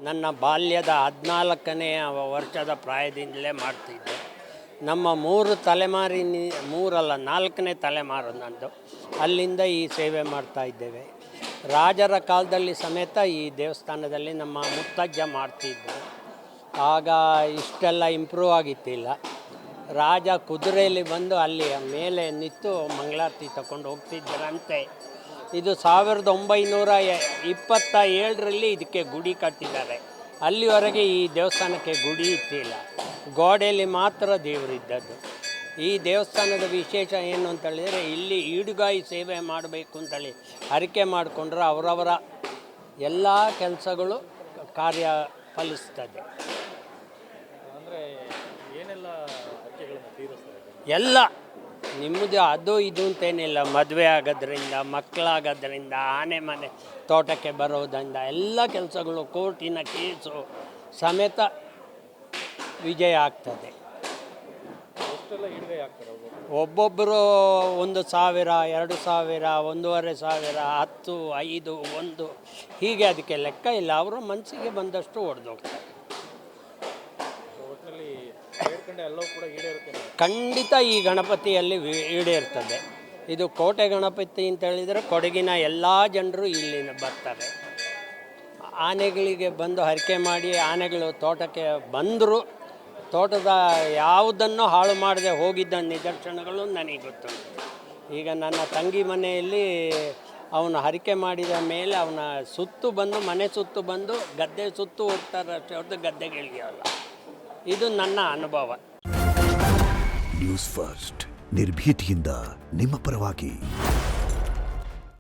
ನನ್ನ ಬಾಲ್ಯದ 14ನೇ ವರ್ಷದ ಪ್ರಾಯದಿಂದಲೇ ಮಾಡ್ತಿದ್ದೆ. ನಮ್ಮ 3 ತಲೆಮಾರಿನ 3 ಅಲ್ಲ 4ನೇ ತಲೆಮಾರು ನಂದು. ಅಲ್ಲಿಂದ ಈ ಸೇವೆ ಮಾಡ್ತಾ ಇದ್ದೇವೆ. ರಾಜರ ಕಾಲದಲ್ಲಿ ಸಮೇತ ಈ ದೇವಸ್ಥಾನದಲ್ಲಿ ನಮ್ಮ ಮುತ್ತಜ್ಜ ಮಾಡ್ತಿದ್ದರು. ಆಗ ಇಷ್ಟೆಲ್ಲ ಇಂಪ್ರೂವ್ ಆಗಿತ್ತಿಲ್ಲ. ರಾಜ ಕುದುರೆಯಲ್ಲಿ ಬಂದು ಅಲ್ಲಿ ಮೇಲೆ ನಿಂತು ಮಂಗಳಾರತಿ ತಗೊಂಡು ಹೋಗ್ತಿದ್ದರಂತೆ. ಇದು 1927ರಲ್ಲಿ ಇದಕ್ಕೆ ಗುಡಿ ಕಟ್ಟಿದ್ದಾರೆ. ಅಲ್ಲಿವರೆಗೆ ಈ ದೇವಸ್ಥಾನಕ್ಕೆ ಗುಡಿ ಇತ್ತಿಲ್ಲ, ಗೋಡೆಯಲ್ಲಿ ಮಾತ್ರ ದೇವರಿದ್ದದ್ದು. ಈ ದೇವಸ್ಥಾನದ ವಿಶೇಷ ಏನು ಅಂತೇಳಿದರೆ, ಇಲ್ಲಿ ಈಡುಗಾಯಿ ಸೇವೆ ಮಾಡಬೇಕು ಅಂತೇಳಿ ಹರಕೆ ಮಾಡಿಕೊಂಡ್ರೆ ಅವರವರ ಎಲ್ಲ ಕೆಲಸಗಳು ಕಾರ್ಯ ಫಲಿಸ್ತದೆ. ಅಂದರೆ ಏನೆಲ್ಲ ಅರ್ಕೆಗಳನ್ನು ತೀರಿಸ್ತಾರೆ? ಎಲ್ಲ ನಿಮ್ಮದು ಅದು ಇದು ಅಂತೇನಿಲ್ಲ. ಮದುವೆ ಆಗೋದ್ರಿಂದ, ಮಕ್ಕಳಾಗೋದ್ರಿಂದ, ಆನೆ ಮನೆ ತೋಟಕ್ಕೆ ಬರೋದ್ರಿಂದ ಎಲ್ಲ ಕೆಲಸಗಳು, ಕೋರ್ಟಿನ ಕೇಸು ಸಮೇತ ವಿಜಯ ಆಗ್ತದೆ. ಎಷ್ಟೆಲ್ಲ ಈಡುಗಾಯಿ ಆಗ್ತಾರೆ? ಒಬ್ಬೊಬ್ಬರು 1,000, 2,000, 1,500, 10, 5, 1 ಹೀಗೆ ಅದಕ್ಕೆ ಲೆಕ್ಕ ಇಲ್ಲ. ಅವರು ಮನಸ್ಸಿಗೆ ಬಂದಷ್ಟು ಹೊಡೆದೋಗ್ತಾರೆ. ಒಟ್ಟಿನಲ್ಲಿ ಬೇಡ್ಕೊಂಡೆ ಎಲ್ಲವೂ ಕೂಡ ಈಡೇರುತ್ತೆ. ಖಂಡಿತ ಈ ಗಣಪತಿಯಲ್ಲಿ ಈಡೇರ್ತದೆ. ಇದು ಕೋಟೆ ಗಣಪತಿ ಅಂತ ಹೇಳಿದರೆ ಕೊಡಗಿನ ಎಲ್ಲ ಜನರು ಇಲ್ಲಿನ ಬರ್ತಾರೆ. ಆನೆಗಳಿಗೆ ಬಂದು ಹರಕೆ ಮಾಡಿ ಆನೆಗಳು ತೋಟಕ್ಕೆ ಬಂದರೂ ತೋಟದ ಯಾವುದನ್ನು ಹಾಳು ಮಾಡದೆ ಹೋಗಿದ್ದ ನಿದರ್ಶನಗಳು ನನಗೆ ಗೊತ್ತು. ಈಗ ನನ್ನ ತಂಗಿ ಮನೆಯಲ್ಲಿ ಅವನು ಹರಕೆ ಮಾಡಿದ ಮೇಲೆ ಅವನ ಸುತ್ತು ಬಂದು, ಮನೆ ಸುತ್ತು ಬಂದು ಗದ್ದೆ ಸುತ್ತು ಹೋಗ್ತಾರೆ ಅಷ್ಟೇ ಹೊರತು ಗದ್ದೆಗಳಿಗೆಲ್ಲ. ಇದು ನನ್ನ ಅನುಭವ. ನ್ಯೂಸ್ ಫಸ್ಟ್ ನಿರ್ಭೀತಿಯಿಂದ ನಿಮ್ಮ ಪರವಾಗಿ.